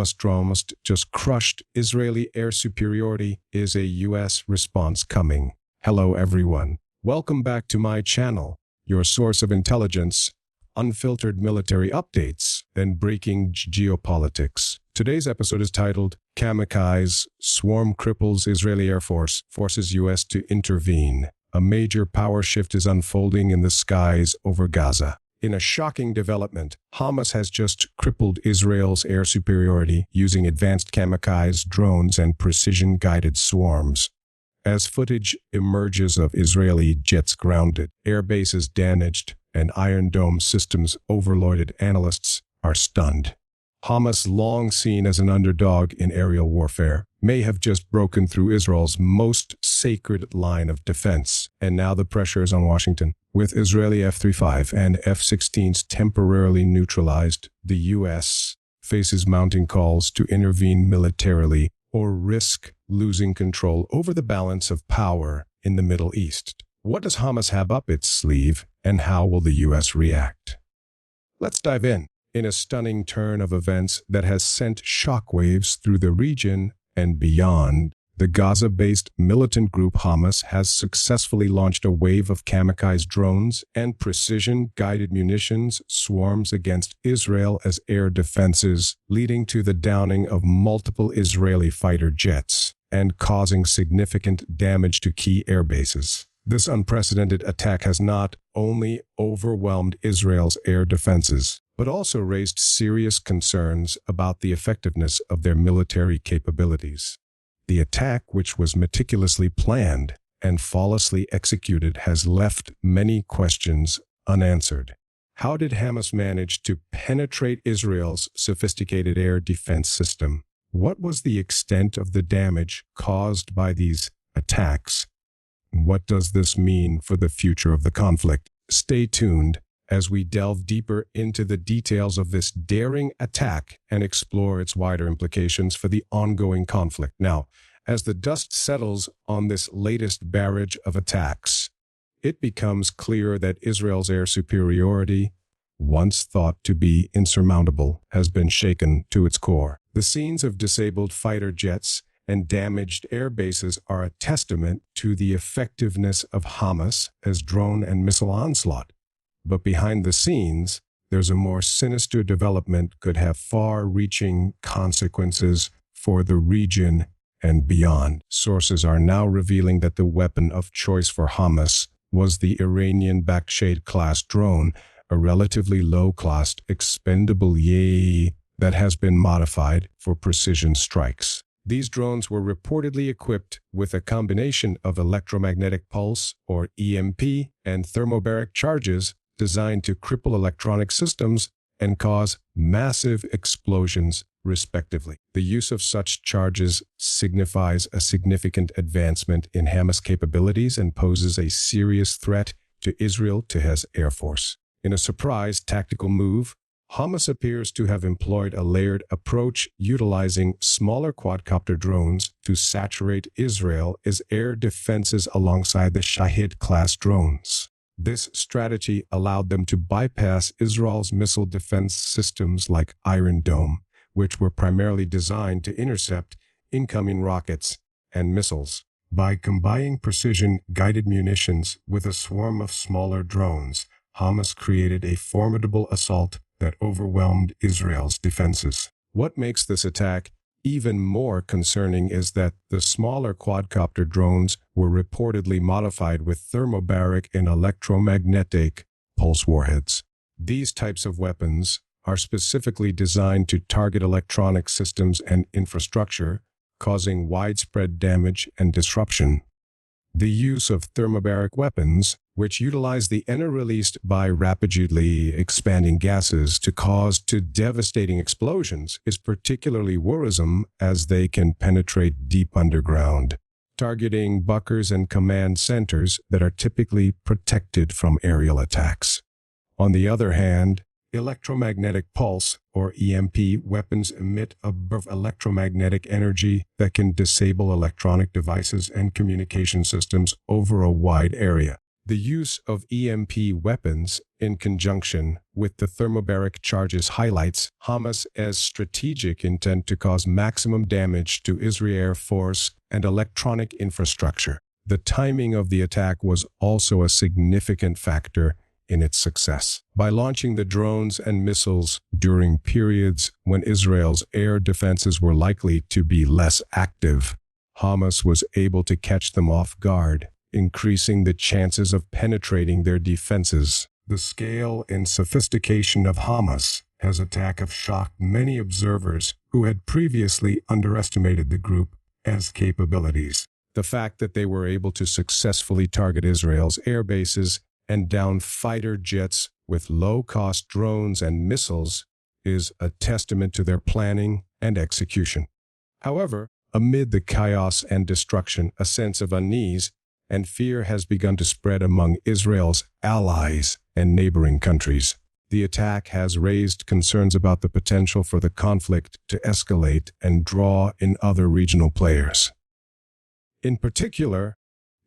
Hamas drones just crushed Israeli air superiority. Is a U.S. response coming? Hello everyone. Welcome back to my channel, your source of intelligence, unfiltered military updates, and breaking geopolitics. Today's episode is titled, Kamikaze Swarm Cripples Israeli Air Force, Forces U.S. to Intervene. A major power shift is unfolding in the skies over Gaza. In a shocking development, Hamas has just crippled Israel's air superiority using advanced kamikaze drones and precision-guided swarms. As footage emerges of Israeli jets grounded, air bases damaged, and Iron Dome systems overloaded, analysts are stunned. Hamas, long seen as an underdog in aerial warfare, may have just broken through Israel's most sacred line of defense. And now the pressure is on Washington. With Israeli F-35 and F-16s temporarily neutralized, the U.S. faces mounting calls to intervene militarily or risk losing control over the balance of power in the Middle East. What does Hamas have up its sleeve, and how will the U.S. react? Let's dive in. In a stunning turn of events that has sent shockwaves through the region and beyond, the Gaza-based militant group Hamas has successfully launched a wave of kamikaze drones and precision-guided munitions swarms against Israel as air defenses, leading to the downing of multiple Israeli fighter jets and causing significant damage to key air bases. This unprecedented attack has not only overwhelmed Israel's air defenses, but also raised serious concerns about the effectiveness of their military capabilities. The attack, which was meticulously planned and flawlessly executed, has left many questions unanswered. How did Hamas manage to penetrate Israel's sophisticated air defense system? What was the extent of the damage caused by these attacks? What does this mean for the future of the conflict? Stay tuned as we delve deeper into the details of this daring attack and explore its wider implications for the ongoing conflict. Now, as the dust settles on this latest barrage of attacks, it becomes clear that Israel's air superiority, once thought to be insurmountable, has been shaken to its core. The scenes of disabled fighter jets and damaged air bases are a testament to the effectiveness of Hamas as drone and missile onslaught. But behind the scenes, there's a more sinister development could have far-reaching consequences for the region and beyond. Sources are now revealing that the weapon of choice for Hamas was the Iranian-backed Shade-class drone, a relatively low-cost, expendable that has been modified for precision strikes. These drones were reportedly equipped with a combination of electromagnetic pulse, or EMP, and thermobaric charges designed to cripple electronic systems and cause massive explosions, respectively. The use of such charges signifies a significant advancement in Hamas capabilities and poses a serious threat to Israel's Air Force. In a surprise tactical move, Hamas appears to have employed a layered approach utilizing smaller quadcopter drones to saturate Israel's air defenses alongside the Shahid-class drones. This strategy allowed them to bypass Israel's missile defense systems like Iron Dome, which were primarily designed to intercept incoming rockets and missiles. By combining precision-guided munitions with a swarm of smaller drones, Hamas created a formidable assault that overwhelmed Israel's defenses. What makes this attack even more concerning is that the smaller quadcopter drones were reportedly modified with thermobaric and electromagnetic pulse warheads. These types of weapons are specifically designed to target electronic systems and infrastructure, causing widespread damage and disruption. The use of thermobaric weapons, which utilize the energy released by rapidly expanding gases to cause devastating explosions, is particularly worrisome as they can penetrate deep underground, targeting bunkers and command centers that are typically protected from aerial attacks. On the other hand, electromagnetic pulse, or EMP, weapons emit a burst of electromagnetic energy that can disable electronic devices and communication systems over a wide area. The use of EMP weapons in conjunction with the thermobaric charges highlights Hamas's strategic intent to cause maximum damage to Israeli Air Force and electronic infrastructure. The timing of the attack was also a significant factor in its success. By launching the drones and missiles during periods when Israel's air defenses were likely to be less active, Hamas was able to catch them off guard, increasing the chances of penetrating their defenses. The scale and sophistication of Hamas's attack have shocked many observers who had previously underestimated the group's capabilities. The fact that they were able to successfully target Israel's air bases and down fighter jets with low-cost drones and missiles is a testament to their planning and execution. However, amid the chaos and destruction, a sense of unease and fear has begun to spread among Israel's allies and neighboring countries. The attack has raised concerns about the potential for the conflict to escalate and draw in other regional players. In particular,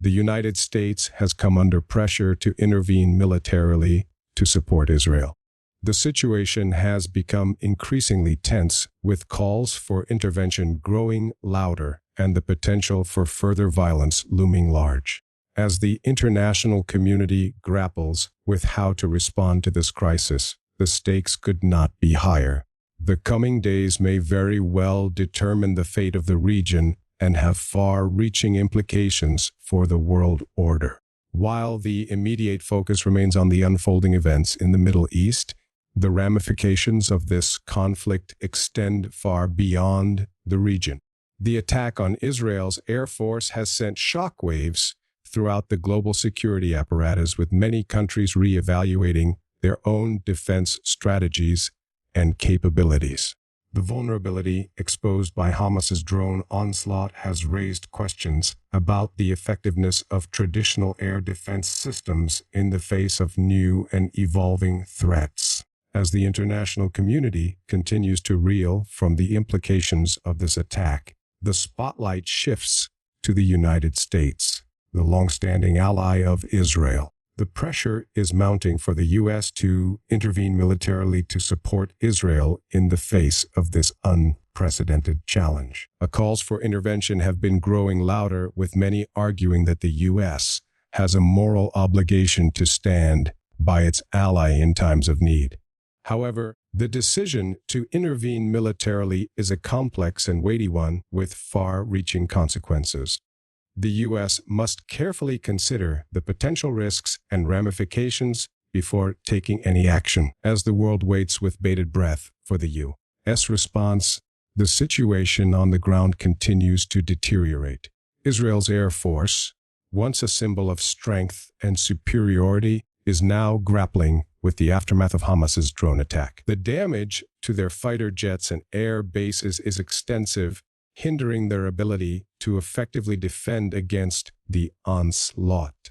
the United States has come under pressure to intervene militarily to support Israel. The situation has become increasingly tense, with calls for intervention growing louder and the potential for further violence looming large. As the international community grapples with how to respond to this crisis, the stakes could not be higher. The coming days may very well determine the fate of the region and have far-reaching implications for the world order. While the immediate focus remains on the unfolding events in the Middle East, the ramifications of this conflict extend far beyond the region. The attack on Israel's Air Force has sent shockwaves throughout the global security apparatus, with many countries re-evaluating their own defense strategies and capabilities. The vulnerability exposed by Hamas's drone onslaught has raised questions about the effectiveness of traditional air defense systems in the face of new and evolving threats. As the international community continues to reel from the implications of this attack, the spotlight shifts to the United States, the long-standing ally of Israel. The pressure is mounting for the U.S. to intervene militarily to support Israel in the face of this unprecedented challenge. Calls for intervention have been growing louder, with many arguing that the U.S. has a moral obligation to stand by its ally in times of need. However, the decision to intervene militarily is a complex and weighty one with far-reaching consequences. The U.S. must carefully consider the potential risks and ramifications before taking any action. As the world waits with bated breath for the U.S. response, the situation on the ground continues to deteriorate. Israel's Air Force, once a symbol of strength and superiority, is now grappling with the aftermath of Hamas's drone attack. The damage to their fighter jets and air bases is extensive, hindering their ability to effectively defend against the onslaught.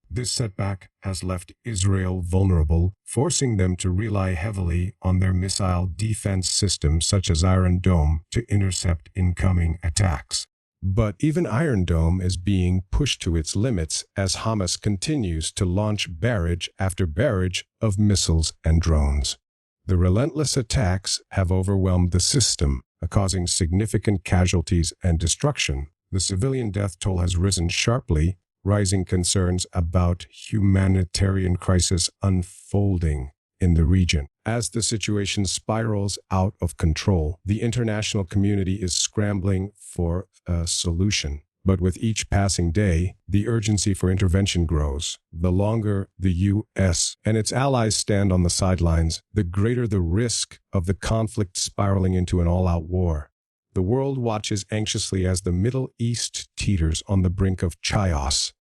This setback has left Israel vulnerable, forcing them to rely heavily on their missile defense systems such as Iron Dome to intercept incoming attacks. But even Iron Dome is being pushed to its limits as Hamas continues to launch barrage after barrage of missiles and drones. The relentless attacks have overwhelmed the system, causing significant casualties and destruction. The civilian death toll has risen sharply, raising concerns about humanitarian crisis unfolding in the region. As the situation spirals out of control, the international community is scrambling for a solution. But with each passing day, the urgency for intervention grows. The longer the U.S. and its allies stand on the sidelines, the greater the risk of the conflict spiraling into an all-out war. The world watches anxiously as the Middle East teeters on the brink of chaos.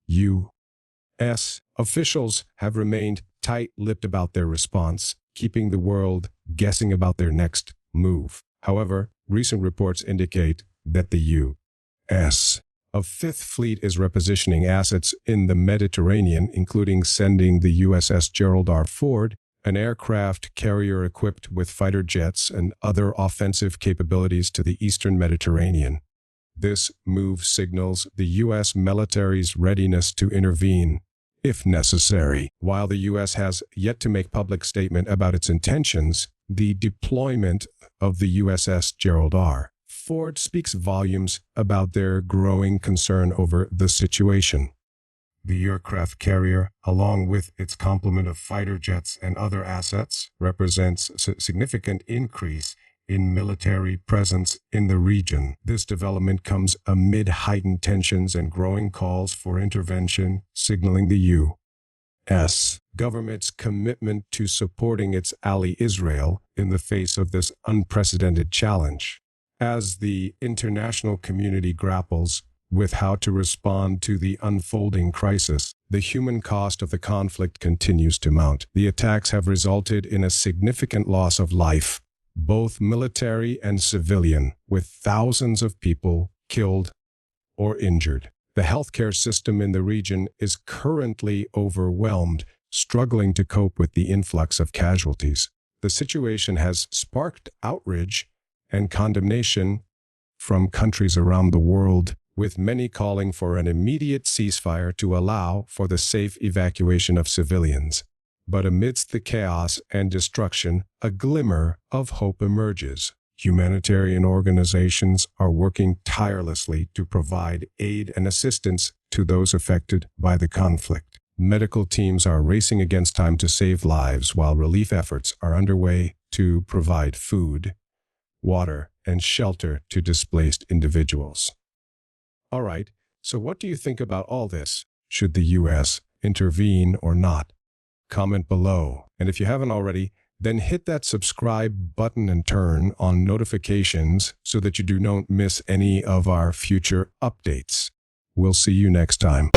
U.S. officials have remained tight-lipped about their response, keeping the world guessing about their next move. However, recent reports indicate that the U.S. Fifth Fleet is repositioning assets in the Mediterranean, including sending the USS Gerald R. Ford, an aircraft carrier equipped with fighter jets and other offensive capabilities, to the eastern Mediterranean. This move signals the U.S. military's readiness to intervene if necessary. While the U.S. has yet to make public statement about its intentions, the deployment of the USS Gerald R. Ford speaks volumes about their growing concern over the situation. The aircraft carrier, along with its complement of fighter jets and other assets, represents a significant increase in military presence in the region. This development comes amid heightened tensions and growing calls for intervention, signaling the U.S. government's commitment to supporting its ally Israel in the face of this unprecedented challenge. As the international community grapples with how to respond to the unfolding crisis, the human cost of the conflict continues to mount. The attacks have resulted in a significant loss of life, both military and civilian, with thousands of people killed or injured. The healthcare system in the region is currently overwhelmed, struggling to cope with the influx of casualties. The situation has sparked outrage and condemnation from countries around the world, with many calling for an immediate ceasefire to allow for the safe evacuation of civilians. But amidst the chaos and destruction, a glimmer of hope emerges. Humanitarian organizations are working tirelessly to provide aid and assistance to those affected by the conflict. Medical teams are racing against time to save lives, while relief efforts are underway to provide food, water, and shelter to displaced individuals. All right, so what do you think about all this? Should the U.S. intervene or not? Comment below. And if you haven't already, then hit that subscribe button and turn on notifications so that you don't miss any of our future updates. We'll see you next time.